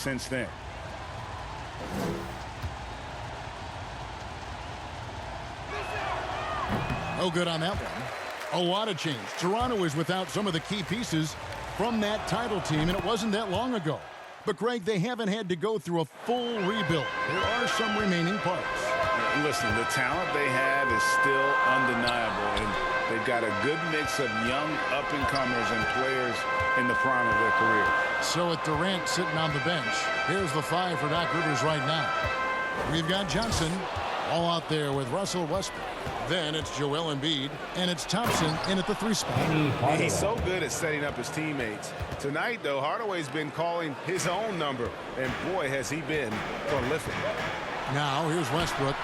since then. No good on that one. A lot of change. Toronto is without some of the key pieces from that title team, and it wasn't that long ago. But, Greg, they haven't had to go through a full rebuild. There are some remaining parts. Listen, the talent they have is still undeniable, and they've got a good mix of young up-and-comers and players in the prime of their career. So with Durant sitting on the bench, here's the 5 for Doc Rivers right now. We've got Johnson all out there with Russell Westbrook. Then it's Joel Embiid, and it's Thompson in at the 3 spot. He's so good at setting up his teammates. Tonight, though, Hardaway's been calling his own number, and boy, has he been prolific. Now, here's Westbrook.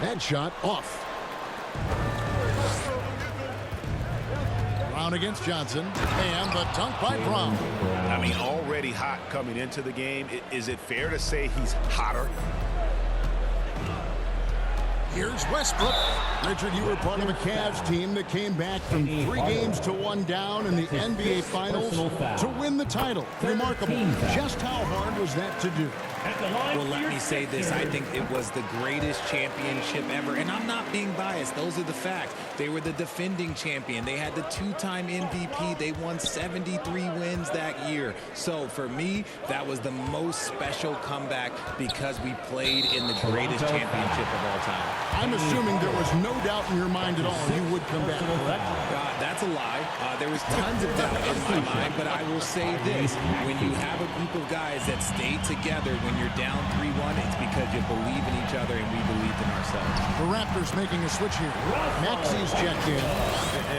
That shot off. Brown against Johnson, and the dunk by Brown. I mean, already hot coming into the game. Is it fair to say he's hotter? Here's Westbrook. Richard, you were part of a Cavs team that came back from 3 games to 1 down in the NBA Finals to win the title. Remarkable. Just how hard was that to do? Well, let me say this. I think it was the greatest championship ever. And I'm not being biased. Those are the facts. They were the defending champion. They had the 2-time MVP. They won 73 wins that year. So for me, that was the most special comeback because we played in the greatest championship of all time. I'm assuming there was no doubt in your mind at all you would come back. That's a lie. There was tons of doubt in my mind, but I will say this. When you have a group of guys that stay together when you're down 3-1, it's because you believe in each other and we believed in ourselves. The Raptors making a switch here. Maxi's checked in.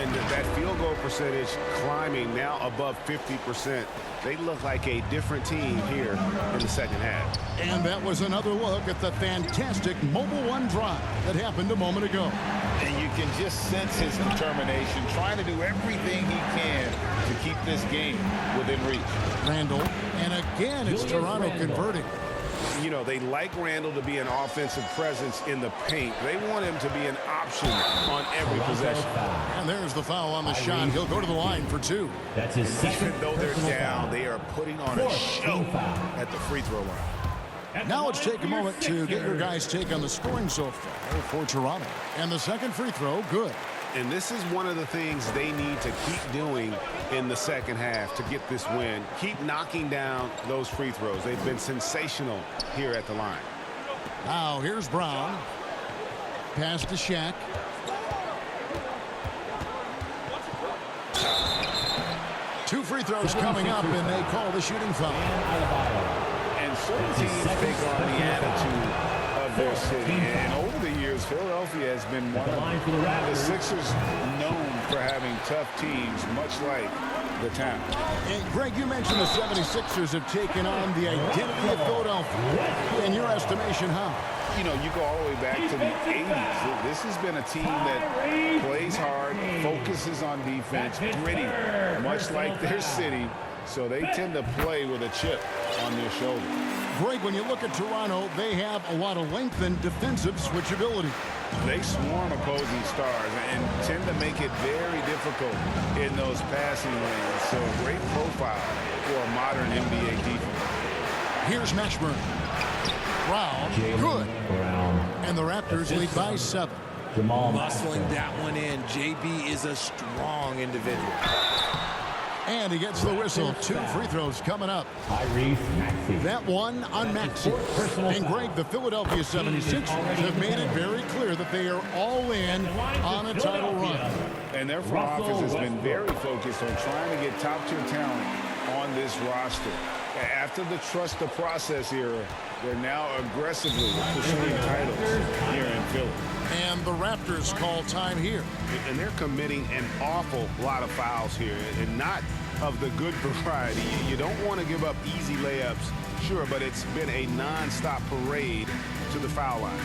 And that field goal percentage climbing now above 50%. They look like a different team here in the second half. And that was another look at the fantastic Mobile One drive that happened a moment ago. And you can just sense his determination, trying to do everything he can to keep this game within reach. Randall, and again it's Toronto converting. You know, they like Randall to be an offensive presence in the paint. They want him to be an option on every possession. And there's the foul on the shot. He'll go to the line for 2. That's his second. Even though they're down, they are putting on a show at the free throw line. Now let's take a moment to get your guys' take on the scoring so far for Toronto. And the second free throw, good. And this is one of the things they need to keep doing in the second half to get this win. Keep knocking down those free throws. They've been sensational here at the line. Now here's Brown. Pass to Shaq. Two free throws coming up, and they call the shooting foul. And certain teams take on the attitude of their city. And over the years, Philadelphia has been one of the Sixers known for having tough teams, much like the town. And Greg, you mentioned the 76ers have taken on the identity of Philadelphia. In your estimation, how? You know, you go all the way back to the 80s. This has been a team that plays hard, focuses on defense, gritty, much like their city. So they tend to play with a chip on their shoulder. Greg, when you look at Toronto, they have a lot of length and defensive switchability. They swarm opposing stars and tend to make it very difficult in those passing lanes. So a great profile for a modern NBA defense. Here's Mashburn. Brown, good. And the Raptors lead by 7. Muscling that one in. JB is a strong individual. And he gets the whistle. 2 free throws coming up. That one on Maxey. And Greg, the Philadelphia 76ers have made it very clear that they are all in on a title run. And their front office has been very focused on trying to get top-tier talent on this roster. After the trust the process era, they're now aggressively pursuing titles here in Philly. And the Raptors call time here. And they're committing an awful lot of fouls here, and not of the good variety. You don't want to give up easy layups, sure, but it's been a non-stop parade to the foul line.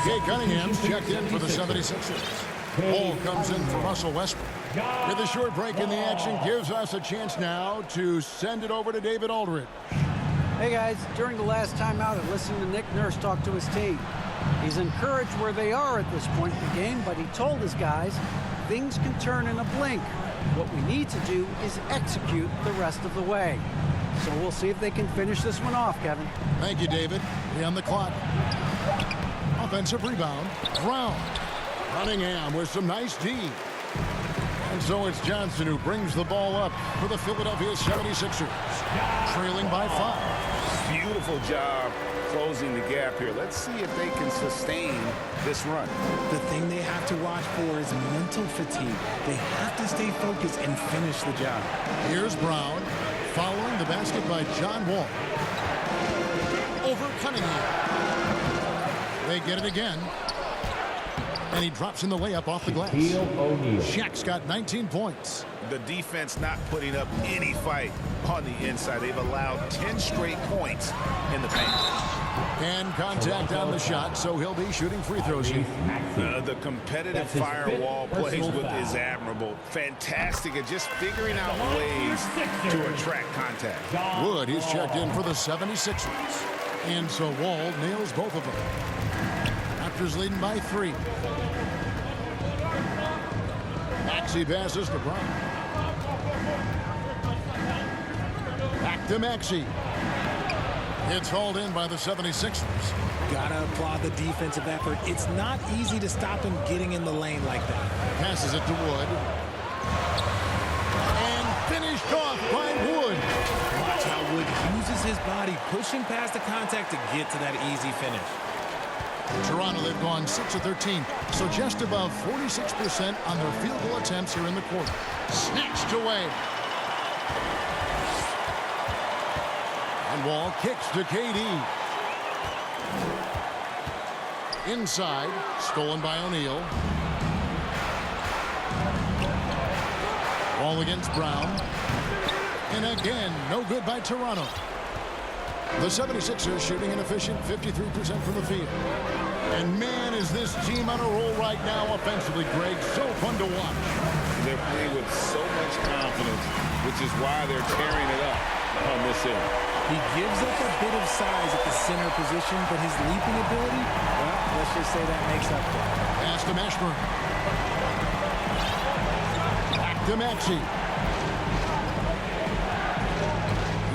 Jay Cunningham's checked in for the 76ers. Ball comes in for Russell Westbrook. With a short break in the action, gives us a chance now to send it over to David Aldridge. Hey guys, during the last timeout, I listened to Nick Nurse talk to his team. He's encouraged where they are at this point in the game, but he told his guys things can turn in a blink. What we need to do is execute the rest of the way. So we'll see if they can finish this one off, Kevin. Thank you, David. Be on the clock. Offensive rebound. Brown. Cunningham with some nice D. And so it's Johnson who brings the ball up for the Philadelphia 76ers. Trailing by 5. Beautiful job closing the gap here. Let's see if they can sustain this run. The thing they have to watch for is mental fatigue. They have to stay focused and finish the job. Here's Brown. Following the basket by John Wall. Over Cunningham. They get it again. And he drops in the layup off the glass. Shaq's got 19 points. The defense not putting up any fight on the inside. They've allowed 10 straight points in the paint. And contact on the shot, so he'll be shooting free throws here. The competitive firewall plays with is admirable. Fantastic at just figuring out ways to attract contact. Wood, he's checked in for the 76ers. And so Wall nails both of them. Raptors leading by 3. Maxey passes to Brown. Back to Maxey. It's hauled in by the 76ers. Gotta applaud the defensive effort. It's not easy to stop him getting in the lane like that. Passes it to Wood. And finished off by Wood. Watch how Wood uses his body, pushing past the contact to get to that easy finish. Toronto, they've gone 6 of 13, so just above 46% on their field goal attempts here in the quarter. Snatched away. And Wall kicks to KD. Inside, stolen by O'Neal. Ball against Brown. And again, no good by Toronto. The 76ers shooting an efficient 53% from the field. And man, is this team on a roll right now offensively, Greg. So fun to watch. They're playing with so much confidence, which is why they're tearing it up on this end. He gives up a bit of size at the center position, but his leaping ability, well, let's just say that makes up for it. Pass to Mashburn. Back to Maxey.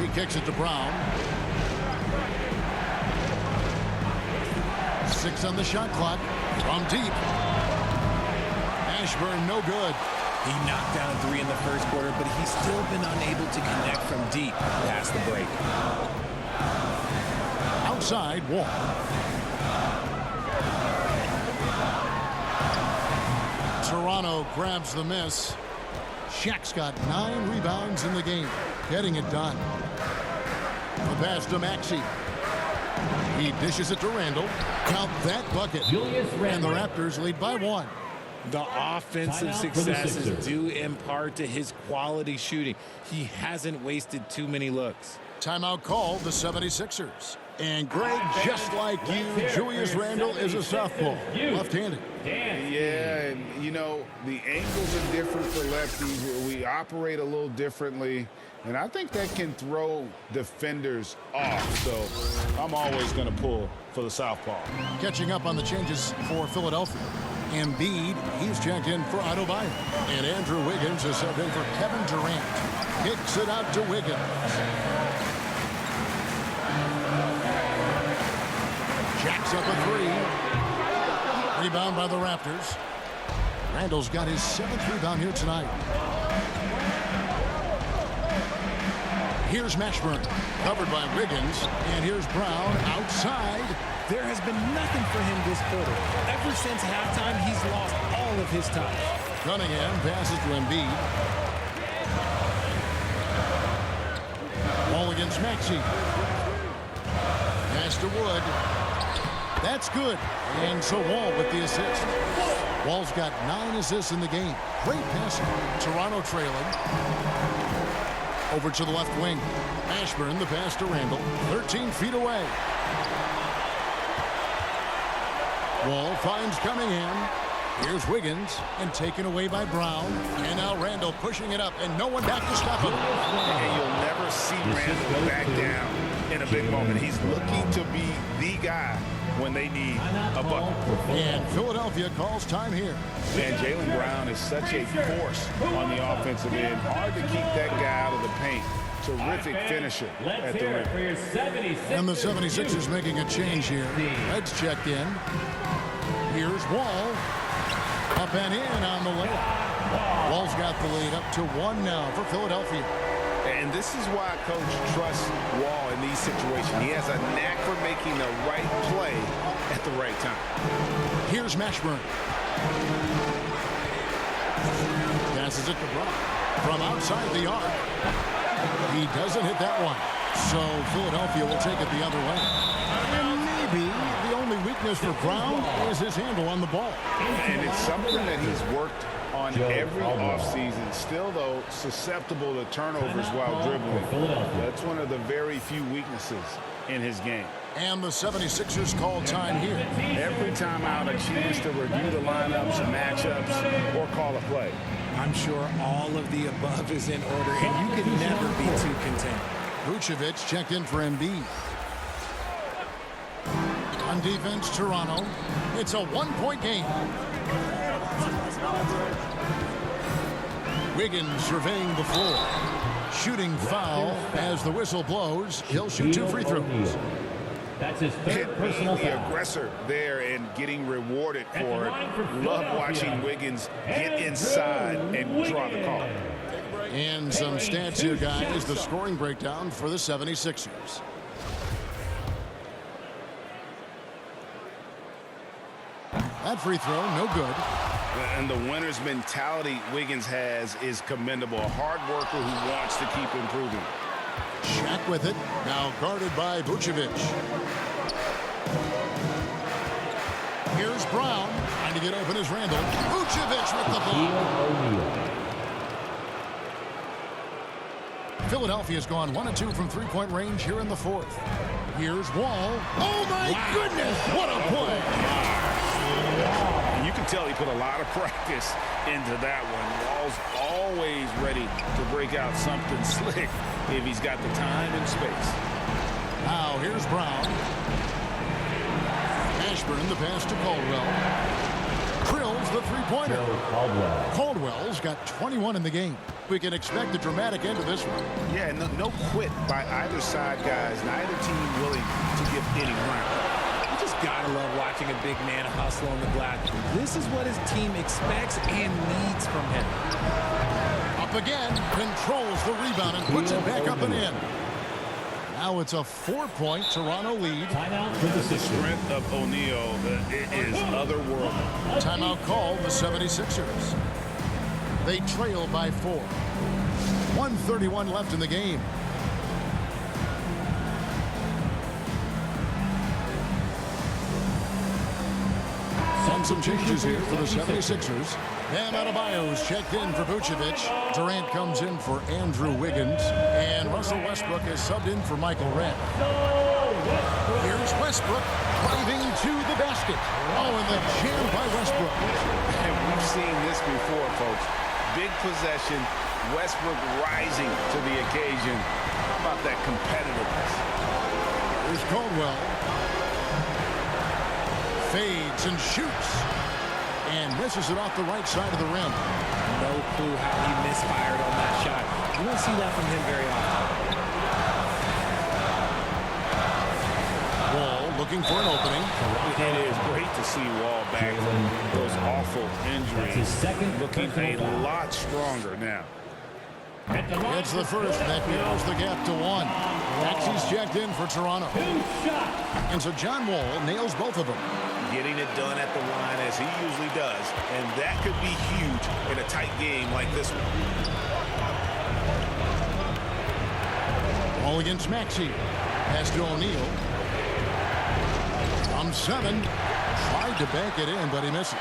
He kicks it to Brown. 6 on the shot clock. From deep. Mashburn, no good. He knocked down 3 in the first quarter, but he's still been unable to connect from deep past the break. Outside, Wall. Toronto grabs the miss. Shaq's got 9 rebounds in the game, getting it done. The pass to Maxey. He dishes it to Randall. Count that bucket. And the Raptors lead by 1. The offensive successes due in part to his quality shooting. He hasn't wasted too many looks. Timeout called the 76ers. And Greg, just like you, Julius Randle is a southpaw, left-handed. Yeah, and you know, the angles are different for lefties. We operate a little differently, and I think that can throw defenders off. So I'm always going to pull for the southpaw. Catching up on the changes for Philadelphia. Embiid, he's checked in for Otto Bayer. And Andrew Wiggins is subbed in for Kevin Durant. Kicks it out to Wiggins. Jacks up a 3. Rebound by the Raptors. Randall's got his 7th rebound here tonight. Here's Mashburn, covered by Wiggins. And here's Brown outside. There has been nothing for him this quarter. Ever since halftime, he's lost all of his time. Cunningham passes to Embiid. Ball against Maxey. Pass to Wood. That's good. And so Wall with the assist. Wall's got 9 assists in the game. Great passing. Toronto trailing. Over to the left wing. Mashburn, the pass to Randall. 13 feet away. Wall finds Cunningham. Here's Wiggins, and taken away by Brown. And now Randall pushing it up, and no one back to stop him. And you'll never see Randall back down in a big moment. He's looking to be the guy when they need a bucket. And Philadelphia calls time here. And Jaylen Brown is such a force on the offensive end. Hard to keep that guy out of the paint. Terrific finisher at the rim. And the 76ers making a change here. Reds checked in. Here's Wall. Up and in on the layup. Wall's got the lead up to 1 now for Philadelphia. And this is why Coach trusts Wall in these situations. He has a knack for making the right play at the right time. Here's Mashburn. Passes it to Brown. From outside the arc. He doesn't hit that one. So Philadelphia will take it the other way. And maybe the only weakness for Brown is his handle on the ball. And it's something that he's worked on every offseason. Still, though, susceptible to turnovers while dribbling. That's one of the very few weaknesses in his game. And the 76ers call time here. Every time out, a chance to review the lineups, matchups, or call a play. I'm sure all of the above is in order, and you can never be too content. Vucevic checked in for Embiid. On defense, Toronto. It's a 1-point game. Wiggins surveying the floor. Shooting foul as the whistle blows. He'll shoot 2 free throws. That's his third personal The foul. aggressor there and getting rewarded for it. Love watching Wiggins get inside and draw the call. And some stats here, guys. The scoring breakdown for the 76ers. That free throw, no good. And the winner's mentality Wiggins has is commendable. A hard worker who wants to keep improving. Shaq with it. Now guarded by Vucevic. Here's Brown. Trying to get open is Randall. Vucevic with the ball. Philadelphia's gone 1 of 2 from three-point range here in the 4th. Here's Wall. Oh, my goodness. What a play. And you can tell he put a lot of practice into that one. Wall's always ready to break out something slick if he's got the time and space. Now here's Brown. Ashburn the pass to Caldwell. Drills the three-pointer. Caldwell's got 21 in the game. We can expect a dramatic end to this one. Yeah, no quit by either side, guys. Neither team willing to give any ground. You just gotta love watching a big man hustle on the glass. This is what his team expects and needs from him. Up again, controls the rebound and puts it back up and in. Now it's a 4-point Toronto lead. Timeout for the The strength of O'Neal is otherworldly. Timeout called the 76ers. They trail by 4. 1:31 left in the game. And some changes here for the 76ers. Bam Adebayo's checked in for Vucevic. Durant comes in for Andrew Wiggins. And Russell Westbrook is subbed in for Michael Redd. Here's Westbrook driving to the basket. Oh, and the jam by Westbrook. And we've seen this before, folks. Big possession, Westbrook rising to the occasion. How about that competitiveness? Here's Caldwell. Fades and shoots. And misses it off the right side of the rim. No clue how he misfired on that shot. You don't see that from him very often. Wall looking for an opening. It is great to see Wall back from those awful injuries. Looking a lot stronger now. It's the first that narrows the gap to 1. Maxey's checked in for Toronto. And so John Wall nails both of them. Getting it done at the line as he usually does. And that could be huge in a tight game like this one. Ball against Maxey. Pass to O'Neal. From 7. Tried to bank it in, but he misses.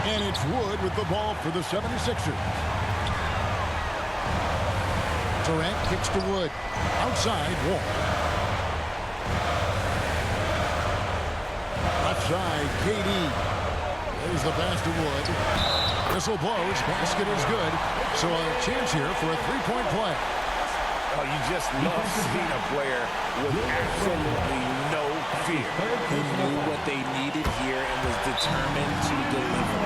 And it's Wood with the ball for the 76ers. Durant kicks to Wood. Outside, Wall. Left side, KD. There's the pass to Wood. Whistle blows. Basket is good. So a chance here for a 3-point play. Oh, you just love seeing a player with absolutely no fear. He knew what they needed here and was determined to deliver.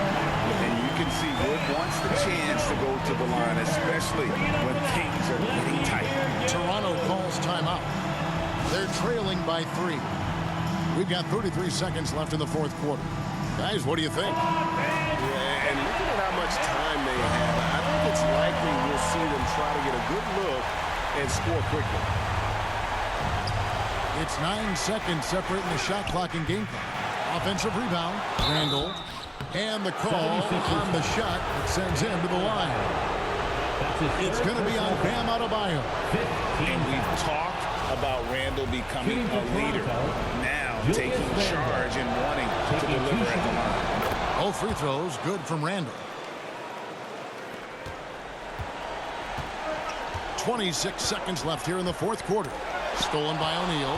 And you can see Wood wants the chance to go to the line, especially when things are getting tight. Toronto calls timeout. They're trailing by 3. We've got 33 seconds left in the fourth quarter. Guys, what do you think? Yeah, and looking at how much time they have, I think it's likely we'll see them try to get a good look and score quickly. It's 9 seconds separating the shot clock and game clock. Offensive rebound, Randall, and the call on the shot that sends him to the line. It's going to be on Bam Adebayo. And we've talked about Randall becoming a leader. Now taking charge and wanting to deliver at the line. All free throws good from Randall. 26 seconds left here in the fourth quarter. Stolen by O'Neal.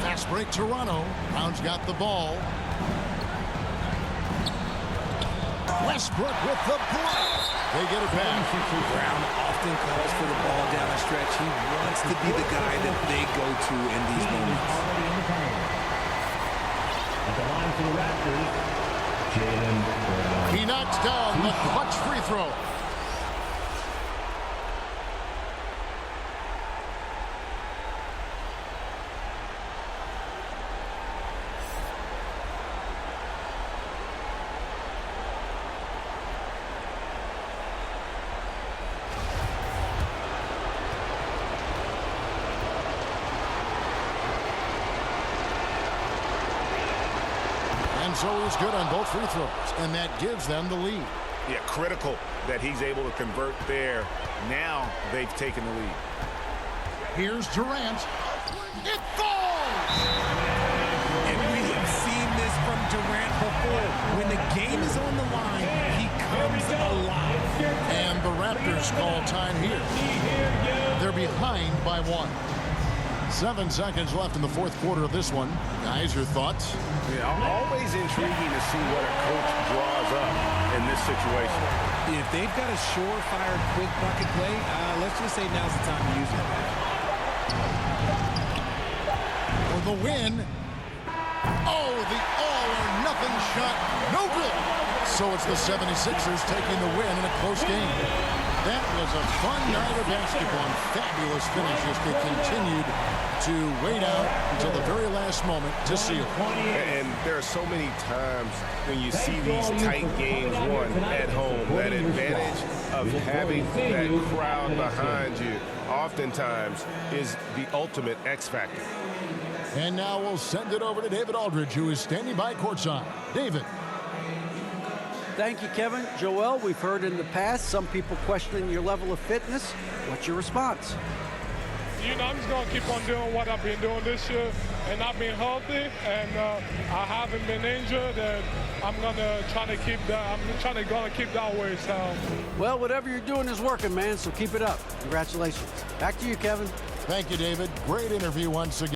Fast break Toronto. Brown's got the ball. Westbrook with the block. They get it back. Brown often calls for the ball down the stretch. He wants to be the guy that they go to in these moments. At the line for the Raptors, Jalen. He knocks down the clutch free throw. And so he's good on both free throws, and that gives them the lead. Yeah, critical that he's able to convert there. Now they've taken the lead. Here's Durant. It falls! And we have seen this from Durant before. When the game is on the line, he comes alive. And the Raptors call time here. They're behind by 1. 7 seconds left in the fourth quarter of this one. Guys, your thoughts? Yeah, always intriguing to see what a coach draws up in this situation. If they've got a surefire quick bucket play, let's just say now's the time to use it. For the win. Oh, the all-or-nothing shot. No good. So it's the 76ers taking the win in a close game. That was a fun night of basketball and fabulous finish as they continued to wait out until the very last moment to seal. And there are so many times when you see these tight games won at home, that advantage of having that crowd behind you oftentimes is the ultimate X factor. And now we'll send it over to David Aldridge, who is standing by courtside. David. Thank you, Kevin. Joel, we've heard in the past some people questioning your level of fitness. What's your response? You know, I'm just going to keep on doing what I've been doing this year, and I've been healthy, and I haven't been injured, and I'm going to try to keep that. I'm going to keep that way. So. Well, whatever you're doing is working, man, so keep it up. Congratulations. Back to you, Kevin. Thank you, David. Great interview once again.